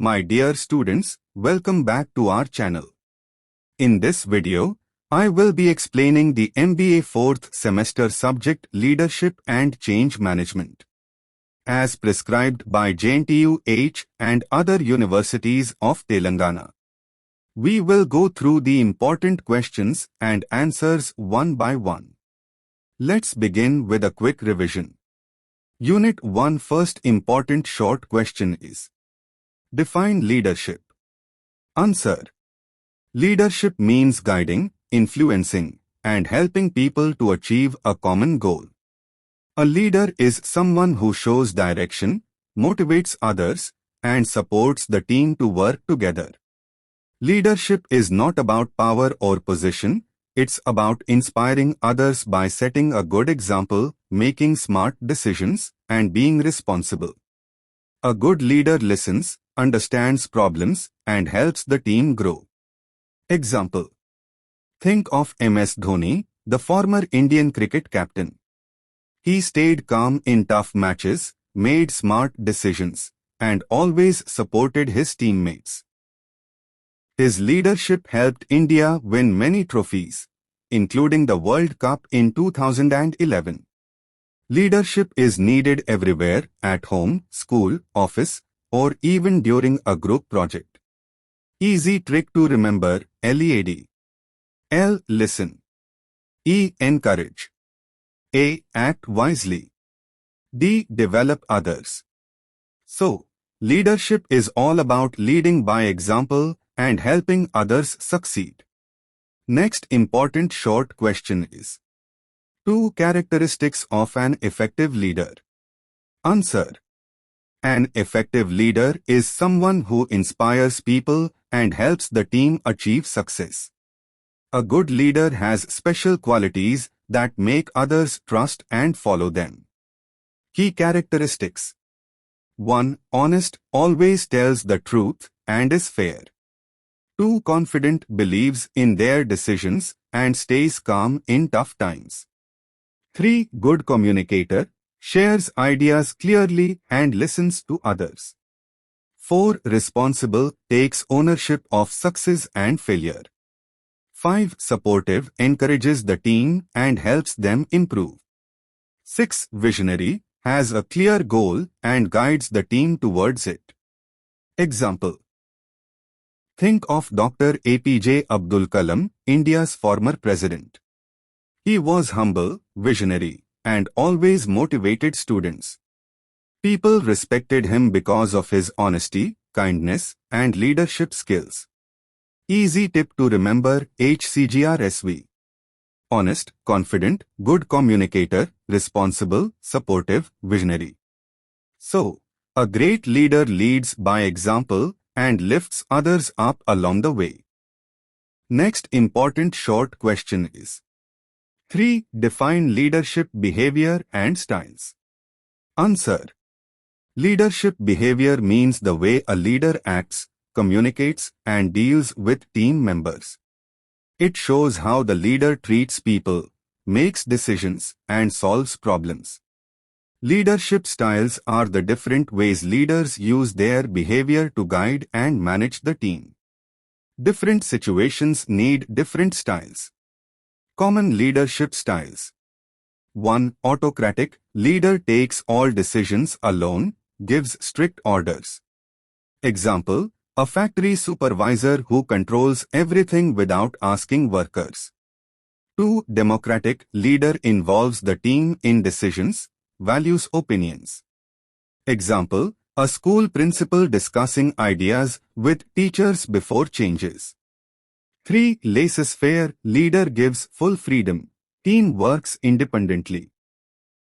My dear students, welcome back to our channel. In this video, I will be explaining the MBA 4th semester subject Leadership and Change Management. As prescribed by JNTUH and other universities of Telangana. We will go through the important questions and answers one by one. Let's begin with a quick revision. Unit 1 first important short question is: define leadership. Answer. Leadership means guiding, influencing, and helping people to achieve a common goal. A leader is someone who shows direction, motivates others, and supports the team to work together. Leadership is not about power or position, it's about inspiring others by setting a good example, making smart decisions, and being responsible. A good leader listens, understands problems, and helps the team grow. Example. Think of MS Dhoni, the former Indian cricket captain. He stayed calm in tough matches, made smart decisions, and always supported his teammates. His leadership helped India win many trophies, including the World Cup in 2011. Leadership is needed everywhere, at home, school, office, or even during a group project. Easy trick to remember: LEAD. L. Listen. E. Encourage. A. Act wisely. D. Develop others. So, leadership is all about leading by example and helping others succeed. Next important short question is: 2 characteristics of an effective leader. Answer. An effective leader is someone who inspires people and helps the team achieve success. A good leader has special qualities that make others trust and follow them. Key characteristics. 1. Honest, always tells the truth and is fair. 2. Confident, believes in their decisions and stays calm in tough times. 3. Good communicator, shares ideas clearly and listens to others. 4. Responsible, takes ownership of success and failure. 5. Supportive, encourages the team and helps them improve. 6. Visionary, has a clear goal and guides the team towards it. Example. Think of Dr. APJ Abdul Kalam, India's former president. He was humble, visionary, and always motivated students. People respected him because of his honesty, kindness, and leadership skills. Easy tip to remember: HCGRSV. Honest, confident, good communicator, responsible, supportive, visionary. So, a great leader leads by example and lifts others up along the way. Next important short question is: 3. Define leadership behavior and styles. Answer. Leadership behavior means the way a leader acts, communicates, and deals with team members. It shows how the leader treats people, makes decisions, and solves problems. Leadership styles are the different ways leaders use their behavior to guide and manage the team. Different situations need different styles. Common leadership styles. 1. Autocratic, leader takes all decisions alone, gives strict orders. Example, a factory supervisor who controls everything without asking workers. 2. Democratic, leader involves the team in decisions, values opinions. Example, a school principal discussing ideas with teachers before changes. 3. Laissez-faire, leader gives full freedom, team works independently.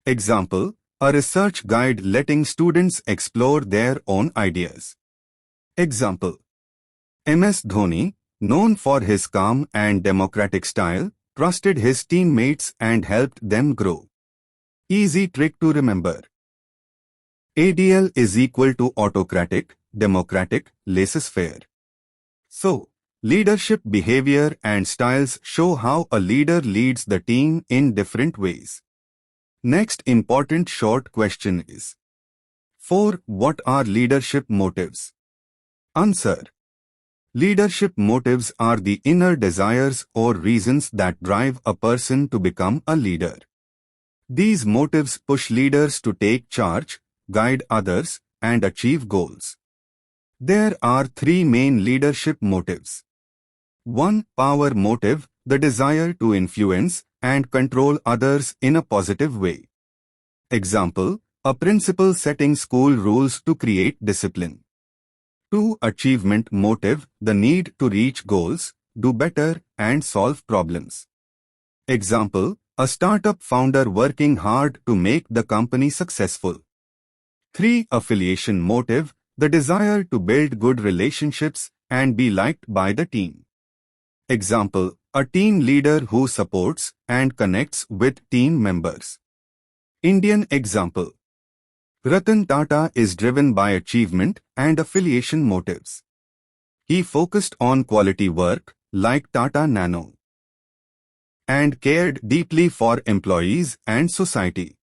Example, a research guide letting students explore their own ideas. Example. MS Dhoni, known for his calm and democratic style, trusted his teammates and helped them grow. Easy trick to remember. ADL is equal to autocratic, democratic, laissez-faire. So, leadership behavior and styles show how a leader leads the team in different ways. Next important short question is: 4. What are leadership motives? Answer. Leadership motives are the inner desires or reasons that drive a person to become a leader. These motives push leaders to take charge, guide others, and achieve goals. There are three main leadership motives. 1. Power motive, the desire to influence and control others in a positive way. Example, a principal setting school rules to create discipline. 2. Achievement motive, the need to reach goals, do better, and solve problems. Example, a startup founder working hard to make the company successful. 3. Affiliation motive, the desire to build good relationships and be liked by the team. Example, a team leader who supports and connects with team members. Indian example. Ratan Tata is driven by achievement and affiliation motives. He focused on quality work, like Tata Nano, and cared deeply for employees and society.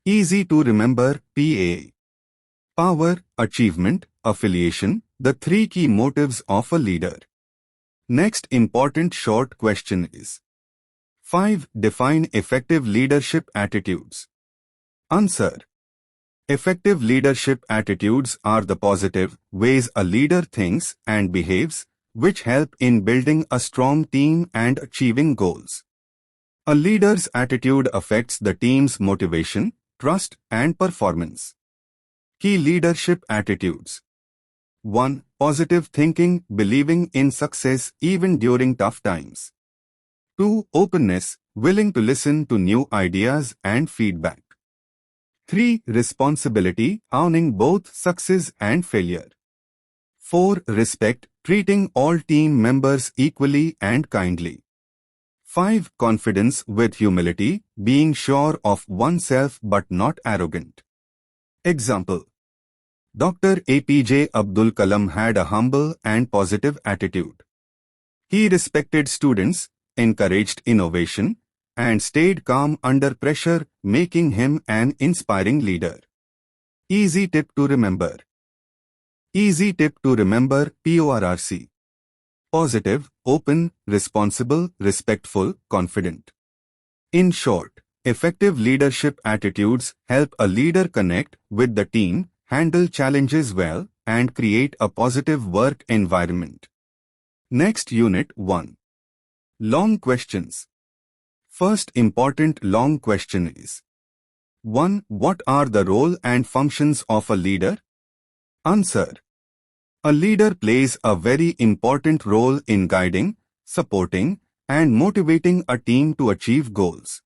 Easy to remember, PA. Power, achievement, affiliation, the three key motives of a leader. Next important short question is 5. Define effective leadership attitudes. Answer. Effective leadership attitudes are the positive ways a leader thinks and behaves, which help in building a strong team and achieving goals. A leader's attitude affects the team's motivation, trust, and performance. Key leadership attitudes. 1. Positive thinking, believing in success even during tough times. 2. Openness, willing to listen to new ideas and feedback. 3. Responsibility, owning both success and failure. 4. Respect, treating all team members equally and kindly. 5. Confidence with humility, being sure of oneself but not arrogant. Example. Dr. APJ Abdul Kalam had a humble and positive attitude. He respected students, encouraged innovation, and stayed calm under pressure, making him an inspiring leader. Easy tip to remember. Easy tip to remember, PORRC. Positive, open, responsible, respectful, confident. In short, effective leadership attitudes help a leader connect with the team, handle challenges well, and create a positive work environment. Next Unit 1. Long questions. First important long question is 1. What are the role and functions of a leader? Answer. A leader plays a very important role in guiding, supporting, and motivating a team to achieve goals.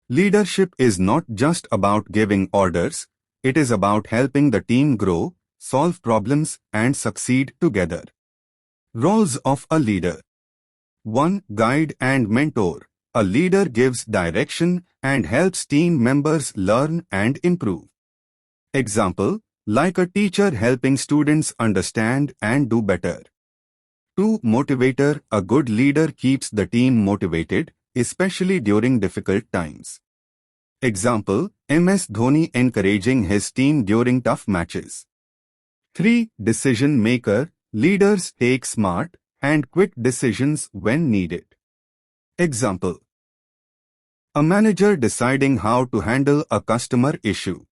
Leadership is not just about giving orders, it is about helping the team grow, solve problems, and succeed together. Roles of a leader. 1. Guide and mentor. A leader gives direction and helps team members learn and improve. Example, like a teacher helping students understand and do better. 2. Motivator. A good leader keeps the team motivated, especially during difficult times. Example, MS Dhoni encouraging his team during tough matches. 3. Decision maker. Leaders take smart and quick decisions when needed. Example, a manager deciding how to handle a customer issue.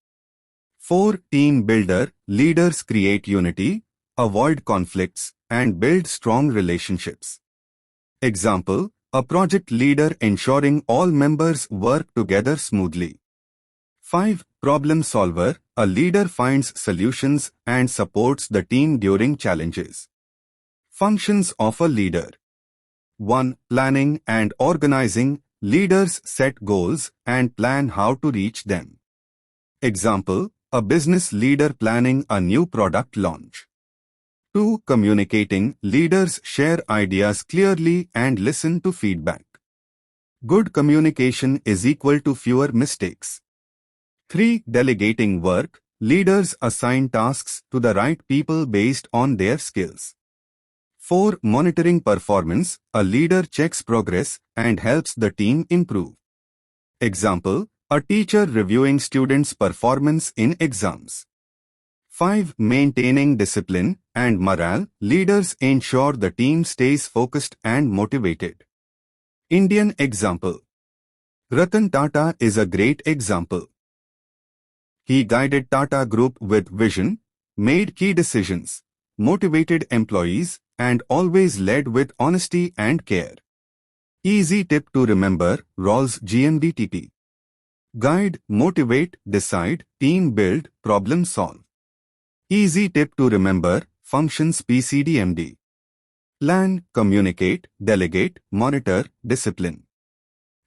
4. Team builder. Leaders create unity, avoid conflicts, and build strong relationships. Example, a project leader ensuring all members work together smoothly. 5. Problem solver. A leader finds solutions and supports the team during challenges. Functions of a leader. 1. Planning and organizing. Leaders set goals and plan how to reach them. Example, a business leader planning a new product launch. 2. Communicating. Leaders share ideas clearly and listen to feedback. Good communication is equal to fewer mistakes. 3. Delegating work. Leaders assign tasks to the right people based on their skills. 4. Monitoring performance. A leader checks progress and helps the team improve. Example, a teacher reviewing students' performance in exams. 5. Maintaining discipline and morale. Leaders ensure the team stays focused and motivated. Indian example. Ratan Tata is a great example. He guided Tata Group with vision, made key decisions, motivated employees, and always led with honesty and care. Easy tip to remember, roles JNTUH. Guide, motivate, decide, team build, problem solve. Easy tip to remember, functions PCDMD. Plan, communicate, delegate, monitor, discipline.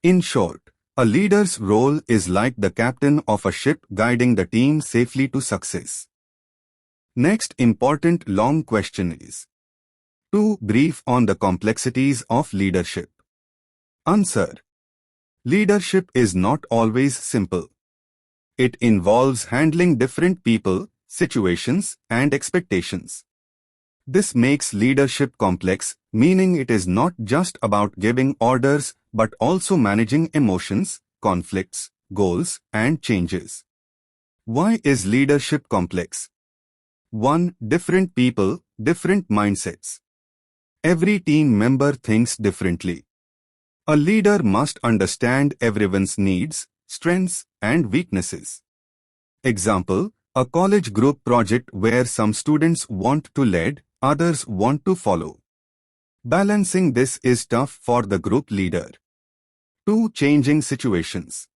In short, a leader's role is like the captain of a ship guiding the team safely to success. Next important long question is: 2. Brief on the complexities of leadership. Answer. Leadership is not always simple. It involves handling different people, situations, and expectations. This makes leadership complex, meaning it is not just about giving orders but also managing emotions, conflicts, goals, and changes. Why is leadership complex? 1. Different people, different mindsets. Every team member thinks differently. A leader must understand everyone's needs, strengths, and weaknesses. Example, a college group project where some students want to lead, others want to follow. Balancing this is tough for the group leader. 2. Changing situations.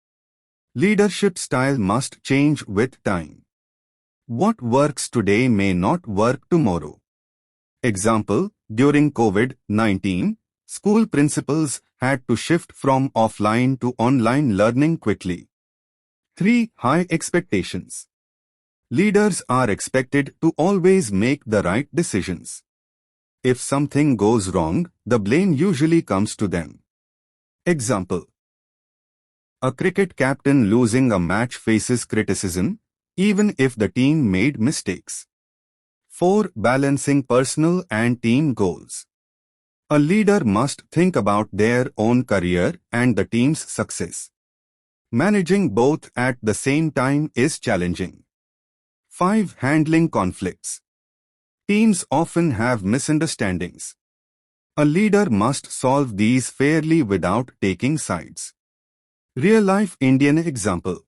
Leadership style must change with time. What works today may not work tomorrow. Example, during COVID-19, school principals had to shift from offline to online learning quickly. 3. High expectations. Leaders are expected to always make the right decisions. If something goes wrong, the blame usually comes to them. Example, a cricket captain losing a match faces criticism, even if the team made mistakes. 4. Balancing personal and team goals. A leader must think about their own career and the team's success. Managing both at the same time is challenging. 5. Handling conflicts. Teams often have misunderstandings. A leader must solve these fairly without taking sides. Real-life Indian example.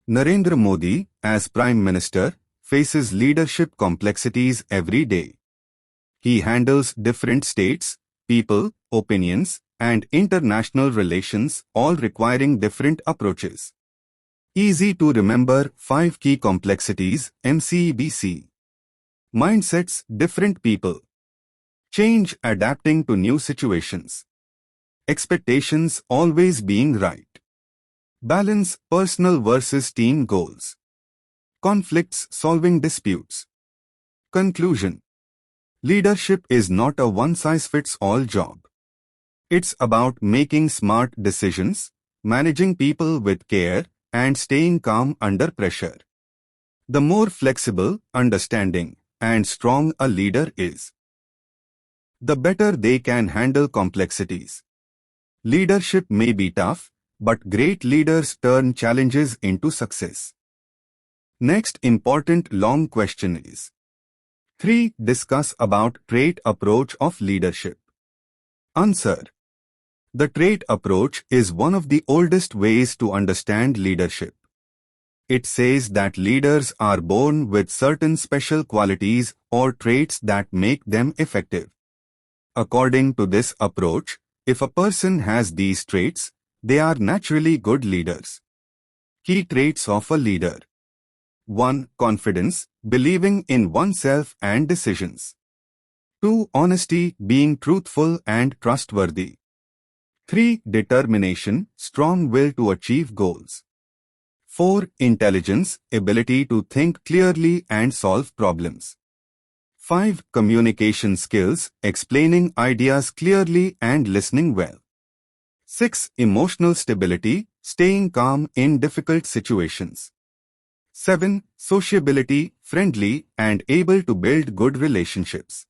Narendra Modi, as Prime Minister, faces leadership complexities every day. He handles different states, people, opinions, and international relations, all requiring different approaches. Easy to remember 5 key complexities, MCBC. Mindsets, different people. Change, adapting to new situations. Expectations, always being right. Balance, personal versus team goals. Conflicts, solving disputes. Conclusion. Leadership is not a one-size-fits-all job. It's about making smart decisions, managing people with care, and staying calm under pressure. The more flexible, understanding, and strong a leader is, the better they can handle complexities. Leadership may be tough, but great leaders turn challenges into success. Next important long question is: 3. Discuss about trait approach of leadership. Answer. The trait approach is one of the oldest ways to understand leadership. It says that leaders are born with certain special qualities or traits that make them effective. According to this approach, if a person has these traits, they are naturally good leaders. Key traits of a leader. 1. Confidence, believing in oneself and decisions. 2. Honesty, being truthful and trustworthy. 3. Determination, strong will to achieve goals. 4. Intelligence, ability to think clearly and solve problems. 5. Communication skills, explaining ideas clearly and listening well. 6. Emotional stability, staying calm in difficult situations. 7. Sociability, friendly and able to build good relationships.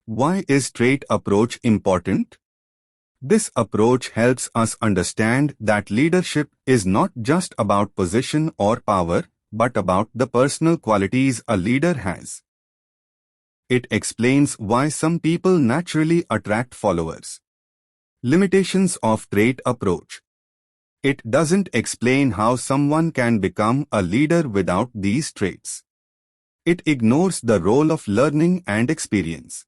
Why is trait approach important? This approach helps us understand that leadership is not just about position or power, but about the personal qualities a leader has. It explains why some people naturally attract followers. Limitations of trait approach. It doesn't explain how someone can become a leader without these traits. It ignores the role of learning and experience.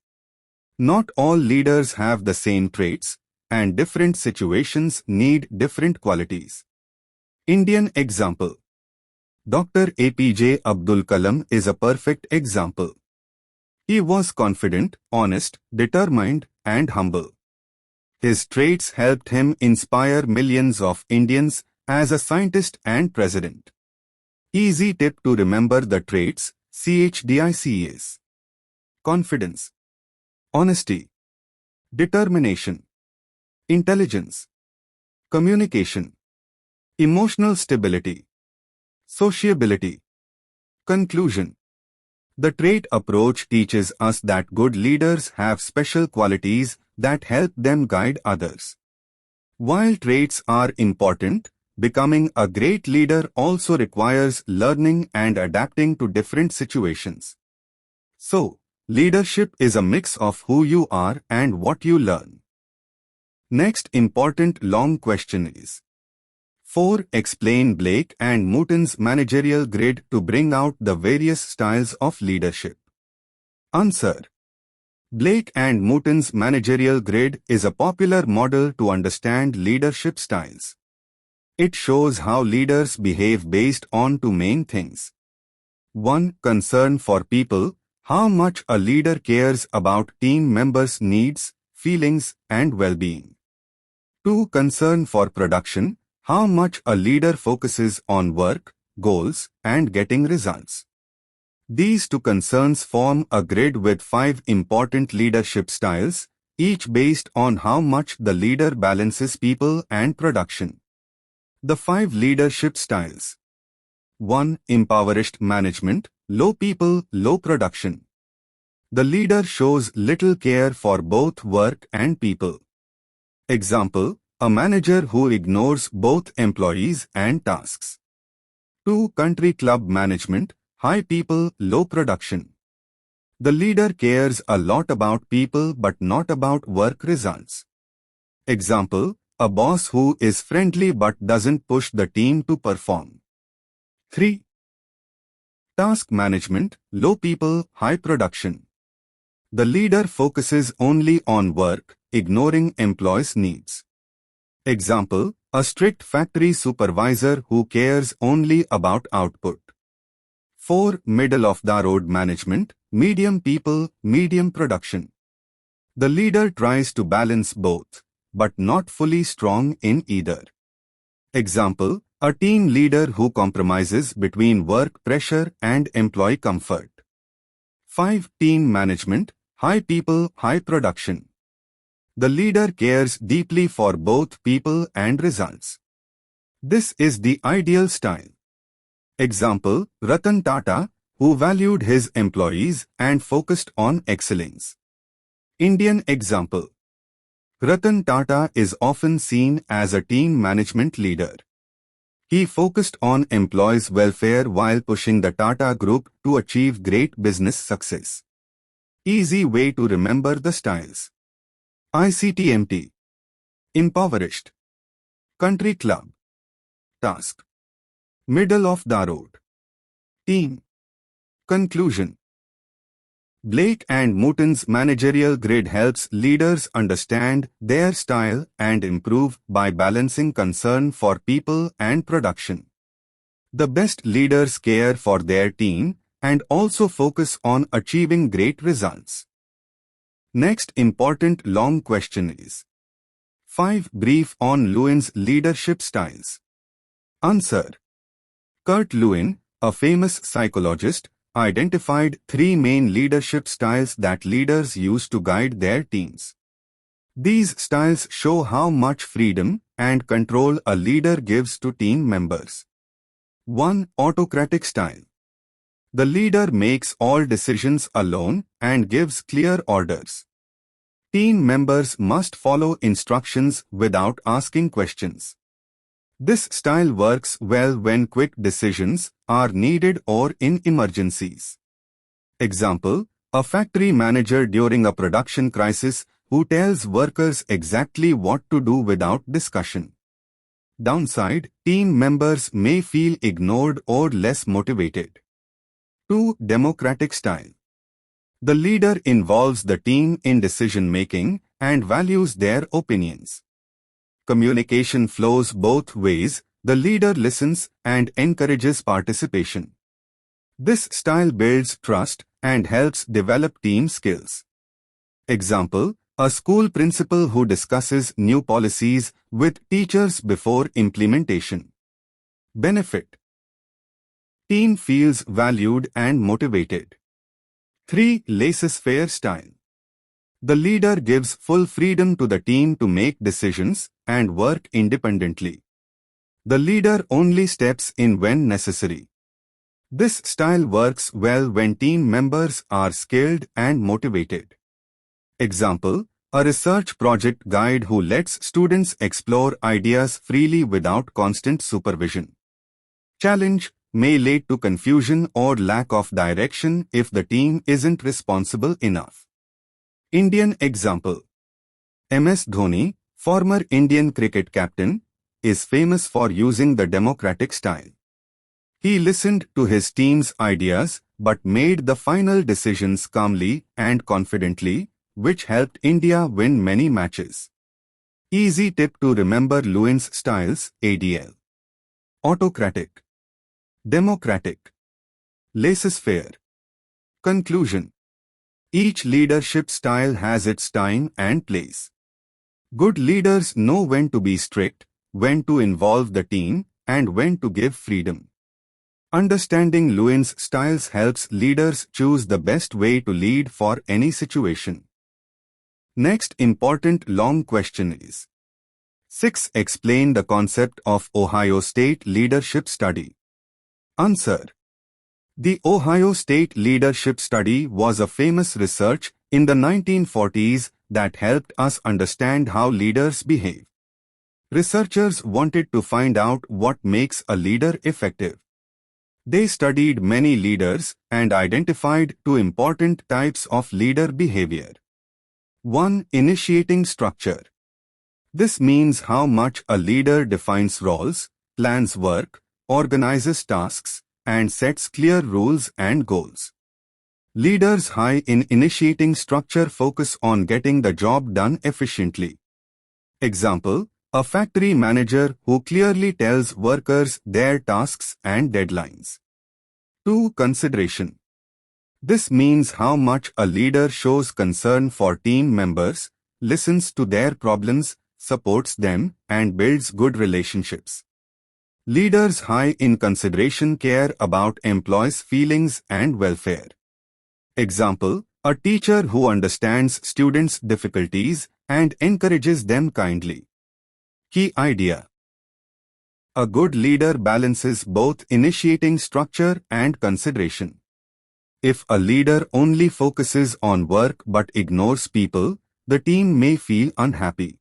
Not all leaders have the same traits, and different situations need different qualities. Indian example. Dr. APJ Abdul Kalam is a perfect example. He was confident, honest, determined, and humble. His traits helped him inspire millions of Indians as a scientist and president. Easy tip to remember the traits: CHDICS. Confidence, honesty, determination, intelligence, communication, emotional stability, sociability. Conclusion. The trait approach teaches us that good leaders have special qualities that help them guide others. While traits are important, becoming a great leader also requires learning and adapting to different situations. So, leadership is a mix of who you are and what you learn. Next important long question is: 4. Explain Blake and Mouton's managerial grid to bring out the various styles of leadership. Answer. Blake and Mouton's managerial grid is a popular model to understand leadership styles. It shows how leaders behave based on two main things. 1. Concern for people, how much a leader cares about team members' needs, feelings, and well-being. 2. Concern for production, how much a leader focuses on work, goals, and getting results. These two concerns form a grid with 5 important leadership styles, each based on how much the leader balances people and production. The 5 leadership styles. 1. Impoverished management, low people, low production. The leader shows little care for both work and people. Example: a manager who ignores both employees and tasks. 2. Country club management, high people, low production. The leader cares a lot about people but not about work results. Example: a boss who is friendly but doesn't push the team to perform. 3. Task management, low people, high production. The leader focuses only on work, ignoring employees' needs. Example: a strict factory supervisor who cares only about output. 4. Middle-of-the-road management, medium people, medium production. The leader tries to balance both, but not fully strong in either. Example: a team leader who compromises between work pressure and employee comfort. 5. Team management, high people, high production. The leader cares deeply for both people and results. This is the ideal style. Example: Ratan Tata, who valued his employees and focused on excellence. Indian example. Ratan Tata is often seen as a team management leader. He focused on employees' welfare while pushing the Tata Group to achieve great business success. Easy way to remember the styles. ICTMT. Impoverished. Country club. Task. Middle of the road. Team. Conclusion. Blake and Mouton's managerial grid helps leaders understand their style and improve by balancing concern for people and production. The best leaders care for their team and also focus on achieving great results. Next important long question is: 5. Brief on Lewin's leadership styles. Answer. Kurt Lewin, a famous psychologist, identified 3 main leadership styles that leaders use to guide their teams. These styles show how much freedom and control a leader gives to team members. 1. Autocratic style. The leader makes all decisions alone and gives clear orders. Team members must follow instructions without asking questions. This style works well when quick decisions are needed or in emergencies. Example, a factory manager during a production crisis who tells workers exactly what to do without discussion. Downside, team members may feel ignored or less motivated. 2. Democratic style. The leader involves the team in decision-making and values their opinions. Communication flows both ways. The leader listens and encourages participation. This style builds trust and helps develop team skills. Example, a school principal who discusses new policies with teachers before implementation. Benefit. Team feels valued and motivated. 3. Laissez-faire style. The leader gives full freedom to the team to make decisions and work independently. The leader only steps in when necessary. This style works well when team members are skilled and motivated. Example, a research project guide who lets students explore ideas freely without constant supervision. Challenge may lead to confusion or lack of direction if the team isn't responsible enough. Indian example. MS Dhoni, former Indian cricket captain, is famous for using the democratic style. He listened to his team's ideas but made the final decisions calmly and confidently, which helped India win many matches. Easy tip to remember Lewin's styles, ADL. Autocratic, democratic, laissez-faire. Conclusion. Each leadership style has its time and place. Good leaders know when to be strict, when to involve the team, and when to give freedom. Understanding Lewin's styles helps leaders choose the best way to lead for any situation. Next important long question is 6. Explain the concept of Ohio State Leadership Study. Answer. The Ohio State Leadership Study was a famous research in the 1940s that helped us understand how leaders behave. Researchers wanted to find out what makes a leader effective. They studied many leaders and identified two important types of leader behavior. 1. Initiating structure. This means how much a leader defines roles, plans work, organizes tasks, and sets clear rules and goals. Leaders high in initiating structure focus on getting the job done efficiently. Example, a factory manager who clearly tells workers their tasks and deadlines. 2. Consideration. This means how much a leader shows concern for team members, listens to their problems, supports them, and builds good relationships. Leaders high in consideration care about employees' feelings and welfare. Example, a teacher who understands students' difficulties and encourages them kindly. Key idea. A good leader balances both initiating structure and consideration. If a leader only focuses on work but ignores people, the team may feel unhappy.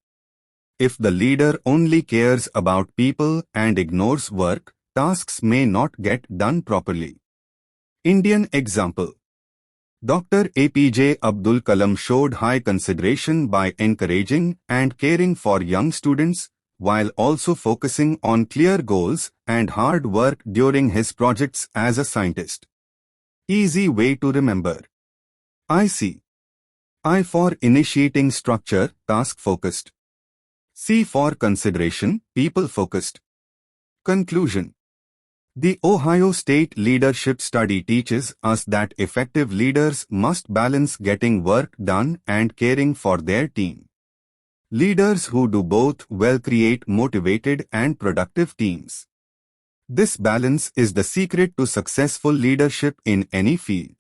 If the leader only cares about people and ignores work, tasks may not get done properly. Indian example. Dr. APJ Abdul Kalam showed high consideration by encouraging and caring for young students, while also focusing on clear goals and hard work during his projects as a scientist. Easy way to remember. IC. I for initiating structure, task-focused. C for consideration, people-focused. Conclusion. The Ohio State Leadership Study teaches us that effective leaders must balance getting work done and caring for their team. Leaders who do both well create motivated and productive teams. This balance is the secret to successful leadership in any field.